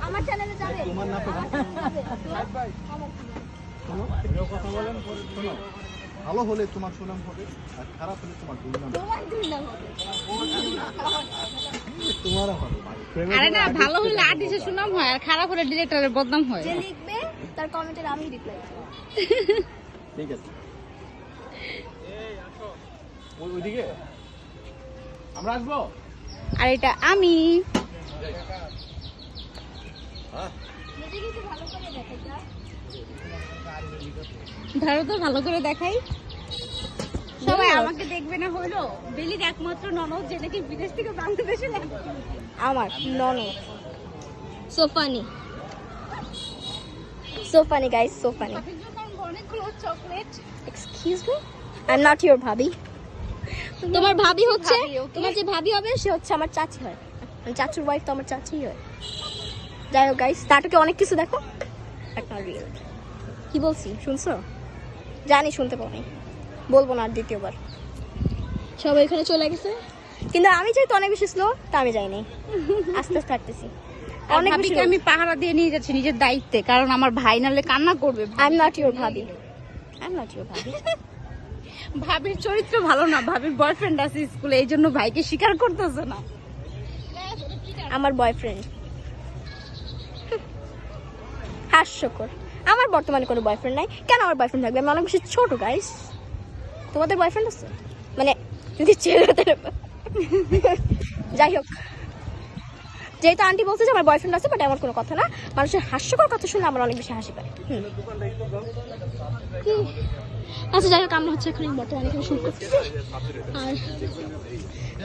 আমার চ্যানেলে যাবে তোমার না তো ভালো হলে তোমার সুনাম হবে আর খারাপ হলে তোমার দুর্নাম তোমার হবে। আরে না, ভালো হলে আর্টিস্টের সুনাম হয় আর খারাপ হলে ডিরেক্টরের বদনাম হয়। যে লিখবে তার কমেন্টের আমি রিপ্লাই দেব। ঠিক আছে, ওইদিকে আমরা আসবো। আর এটা আমি নিজে কিছু ভালো করে দেখাই যা। ধরো তো ভালো করে দেখাই। সবাই আমাকে দেখবে না হলো বেলির একমাত্র ননদ যে নাকি বিদেশ থেকে বাংলাদেশে আমার ননদ so funny guys, so funny. অনেকগুলো chocolate. Excuse me, I am not your bhabi. তোমার ভাবি হচ্ছে, ভাবি, okay? তোমার যে ভাবি হবে সে হচ্ছে আমার চাচি হয়। আমার চাচুর ওয়াইফ তো আমার চাচি হয়। যাই হোক গাইস, নাটকে অনেক কিছু দেখো, একটা রিয়েল। কি বলছি শুনছো? জানি শুনতে পাওনি, বলবো না আর দ্বিতীয়বার। সবাই এখানে চলে গেছে, কিন্তু আমি যেহেতু অনেক বেশি স্লো তা আমি যাইনি, আস্তে আস্তে হাঁটতেছি। অনেক বেশি ভাবিকে আমি পাহারা দিয়ে নিয়ে যাচ্ছি নিজের দায়িত্বে, কারণ আমার ভাই নালে কান্না করবে। আই এম নট ইওর ভাবি, আই এম নট ইওর ভাবি। ভাবির চরিত্র ভালো না, ভাবির বয়ফ্রেন্ড আছে স্কুলে, এই জন্য ভাইকে স্বীকার করতেছে না। আমার বয়ফ্রেন্ড হাস্যকর। আমার বর্তমানে কোনো বয়ফ্রেন্ড নাই। কেন আমার বয়ফ্রেন্ড থাকবে? আমি অনেক বেশি ছোট গাইস। তোমাদের বয়ফ্রেন্ড আছে? মানে যদি ছেলেদের যাই হোক, যেহেতু আন্টি বলছে যে আমার বয়ফ্রেন্ড আছে, বাট আমার কোনো কথা না। মানুষের হাস্যকর কথা শুনলে আমার অনেক বেশি হাসি পায়। কি? আচ্ছা যাই হোক, আমরা হচ্ছে এখন বর্তমানে এখানে শুট করতেছি। আর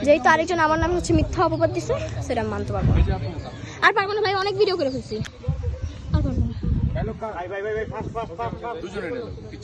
যেহেতু আরেকজন আমার নামে হচ্ছে মিথ্যা অপবাদ দিছে, সেটা আমি মানতে পারবো না। আর পারবো না ভাই, অনেক ভিডিও করে ফেলছি, আর পারবো না।